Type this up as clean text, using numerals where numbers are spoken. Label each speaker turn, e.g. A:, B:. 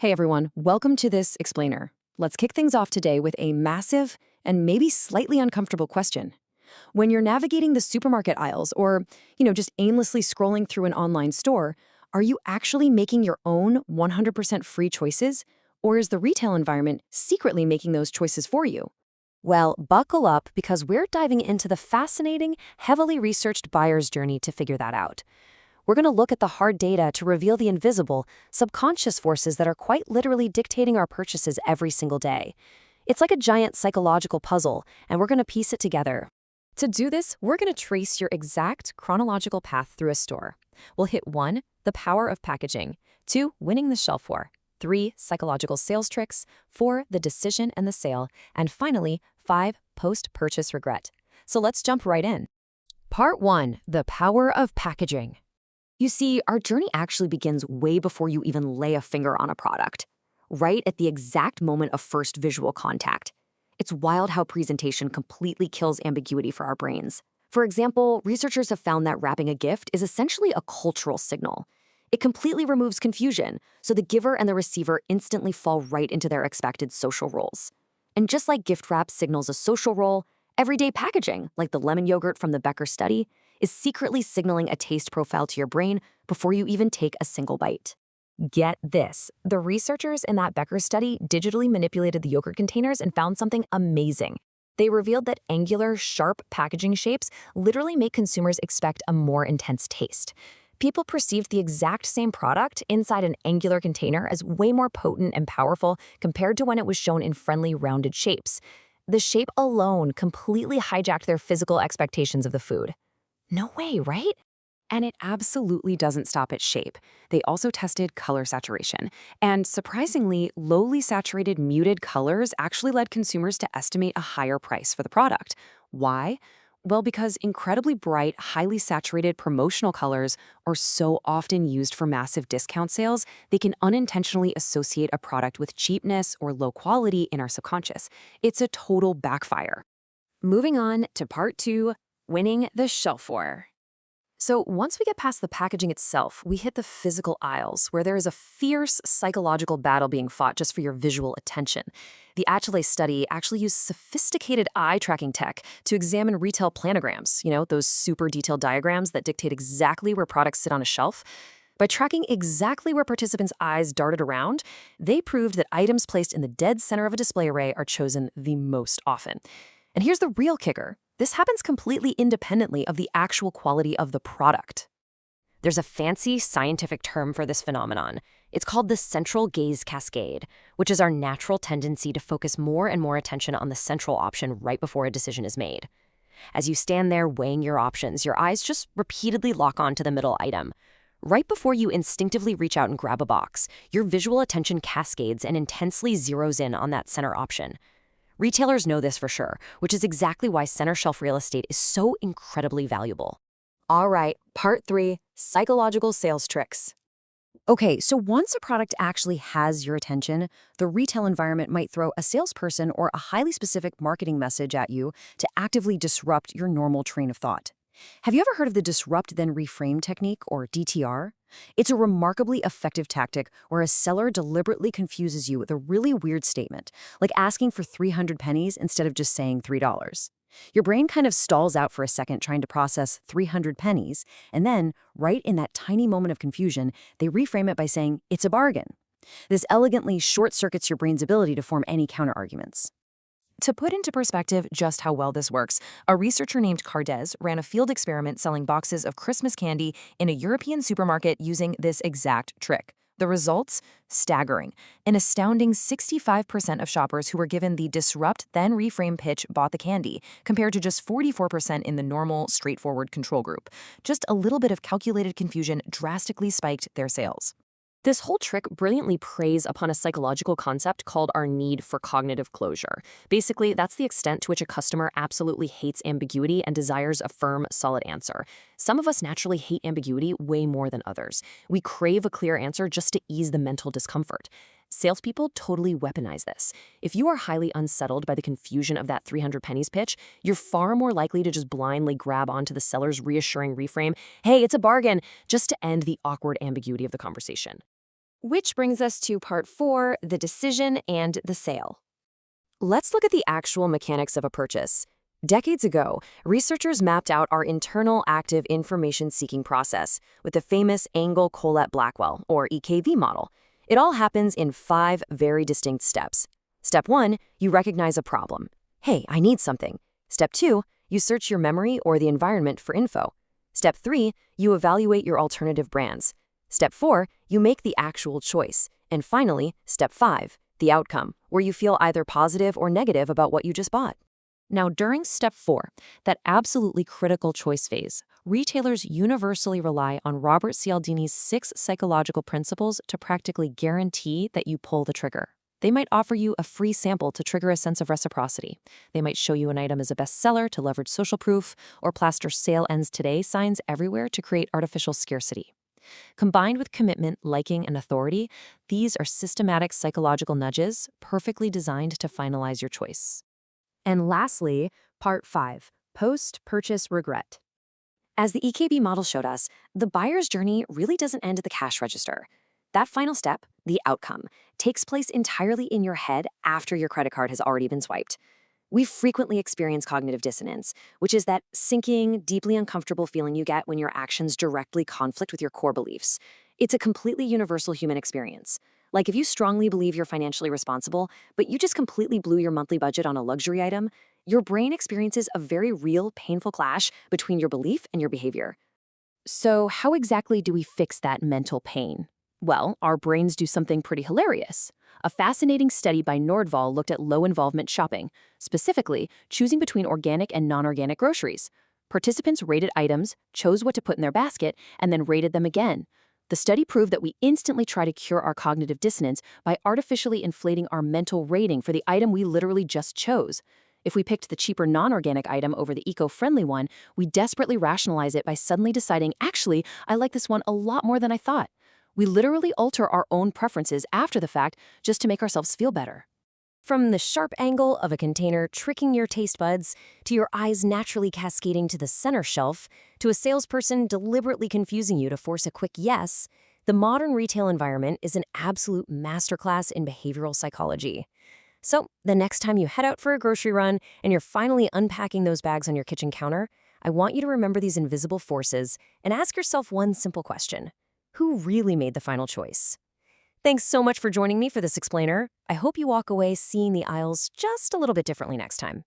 A: Hey everyone, welcome to this explainer. Let's kick things off today with a massive and maybe slightly uncomfortable question. When you're navigating the supermarket aisles or, just aimlessly scrolling through an online store, are you actually making your own 100% free choices? Or is the retail environment secretly making those choices for you? Well, buckle up because we're diving into the fascinating, heavily researched buyer's journey to figure that out. We're going to look at the hard data to reveal the invisible, subconscious forces that are quite literally dictating our purchases every single day. It's like a giant psychological puzzle, and we're going to piece it together. To do this, we're going to trace your exact chronological path through a store. We'll hit 1, the power of packaging, 2, winning the shelf war, 3, psychological sales tricks, 4, the decision and the sale, and finally, 5, post-purchase regret. So let's jump right in. Part 1, the power of packaging. You see, our journey actually begins way before you even lay a finger on a product, right at the exact moment of first visual contact. It's wild how presentation completely kills ambiguity for our brains. For example, researchers have found that wrapping a gift is essentially a cultural signal. It completely removes confusion, so the giver and the receiver instantly fall right into their expected social roles. And just like gift wrap signals a social role, everyday packaging, like the lemon yogurt from the Becker study, is secretly signaling a taste profile to your brain before you even take a single bite. Get this. The researchers in that Becker study digitally manipulated the yogurt containers and found something amazing. They revealed that angular, sharp packaging shapes literally make consumers expect a more intense taste. People perceived the exact same product inside an angular container as way more potent and powerful compared to when it was shown in friendly, rounded shapes. The shape alone completely hijacked their physical expectations of the food. No way, right? And it absolutely doesn't stop at shape. They also tested color saturation. And surprisingly, lowly saturated muted colors actually led consumers to estimate a higher price for the product. Why? Well, because incredibly bright, highly saturated promotional colors are so often used for massive discount sales, they can unintentionally associate a product with cheapness or low quality in our subconscious. It's a total backfire. Moving on to part 2, winning the shelf war. So once we get past the packaging itself, we hit the physical aisles, where there is a fierce psychological battle being fought just for your visual attention. The Atalay study actually used sophisticated eye-tracking tech to examine retail planograms, those super detailed diagrams that dictate exactly where products sit on a shelf. By tracking exactly where participants' eyes darted around, they proved that items placed in the dead center of a display array are chosen the most often. And here's the real kicker. This happens completely independently of the actual quality of the product. There's a fancy scientific term for this phenomenon. It's called the central gaze cascade, which is our natural tendency to focus more and more attention on the central option right before a decision is made. As you stand there weighing your options, your eyes just repeatedly lock on to the middle item. Right before you instinctively reach out and grab a box, your visual attention cascades and intensely zeroes in on that center option. Retailers know this for sure, which is exactly why center shelf real estate is so incredibly valuable. All right, part 3, psychological sales tricks. Okay, so once a product actually has your attention, the retail environment might throw a salesperson or a highly specific marketing message at you to actively disrupt your normal train of thought. Have you ever heard of the disrupt then reframe technique, or DTR? It's a remarkably effective tactic where a seller deliberately confuses you with a really weird statement, like asking for 300 pennies instead of just saying $3. Your brain kind of stalls out for a second trying to process 300 pennies, and then, right in that tiny moment of confusion, they reframe it by saying, it's a bargain. This elegantly short-circuits your brain's ability to form any counterarguments. To put into perspective just how well this works, a researcher named Kardes ran a field experiment selling boxes of Christmas candy in a European supermarket using this exact trick. The results? Staggering. An astounding 65% of shoppers who were given the disrupt then reframe pitch bought the candy, compared to just 44% in the normal, straightforward control group. Just a little bit of calculated confusion drastically spiked their sales. This whole trick brilliantly preys upon a psychological concept called our need for cognitive closure. Basically, that's the extent to which a customer absolutely hates ambiguity and desires a firm, solid answer. Some of us naturally hate ambiguity way more than others. We crave a clear answer just to ease the mental discomfort. Salespeople totally weaponize this. If you are highly unsettled by the confusion of that 300 pennies pitch, you're far more likely to just blindly grab onto the seller's reassuring reframe, hey, it's a bargain, just to end the awkward ambiguity of the conversation.
B: Which brings us to part 4, the decision and the sale.
A: Let's look at the actual mechanics of a purchase. Decades ago, researchers mapped out our internal active information-seeking process with the famous Engel-Colette-Blackwell, or EKV model. It all happens in 5 very distinct steps. Step 1, you recognize a problem. Hey, I need something. Step 2, you search your memory or the environment for info. Step 3, you evaluate your alternative brands. Step 4, you make the actual choice. And finally, Step 5, the outcome, where you feel either positive or negative about what you just bought.
B: Now, during step 4, that absolutely critical choice phase, retailers universally rely on Robert Cialdini's 6 psychological principles to practically guarantee that you pull the trigger. They might offer you a free sample to trigger a sense of reciprocity. They might show you an item as a bestseller to leverage social proof, or plaster "sale ends today" signs everywhere to create artificial scarcity. Combined with commitment, liking, and authority, these are systematic psychological nudges perfectly designed to finalize your choice.
A: And lastly, part 5, post-purchase regret. As the EKB model showed us, the buyer's journey really doesn't end at the cash register. That final step, the outcome, takes place entirely in your head after your credit card has already been swiped. We frequently experience cognitive dissonance, which is that sinking, deeply uncomfortable feeling you get when your actions directly conflict with your core beliefs. It's a completely universal human experience. Like if you strongly believe you're financially responsible, but you just completely blew your monthly budget on a luxury item, your brain experiences a very real, painful clash between your belief and your behavior. So how exactly do we fix that mental pain? Well, our brains do something pretty hilarious. A fascinating study by Nordvall looked at low-involvement shopping, specifically choosing between organic and non-organic groceries. Participants rated items, chose what to put in their basket, and then rated them again. The study proved that we instantly try to cure our cognitive dissonance by artificially inflating our mental rating for the item we literally just chose. If we picked the cheaper non-organic item over the eco-friendly one, we desperately rationalize it by suddenly deciding, actually, I like this one a lot more than I thought. We literally alter our own preferences after the fact just to make ourselves feel better. From the sharp angle of a container tricking your taste buds, to your eyes naturally cascading to the center shelf, to a salesperson deliberately confusing you to force a quick yes, the modern retail environment is an absolute masterclass in behavioral psychology. So, the next time you head out for a grocery run and you're finally unpacking those bags on your kitchen counter, I want you to remember these invisible forces and ask yourself one simple question. Who really made the final choice? Thanks so much for joining me for this explainer. I hope you walk away seeing the aisles just a little bit differently next time.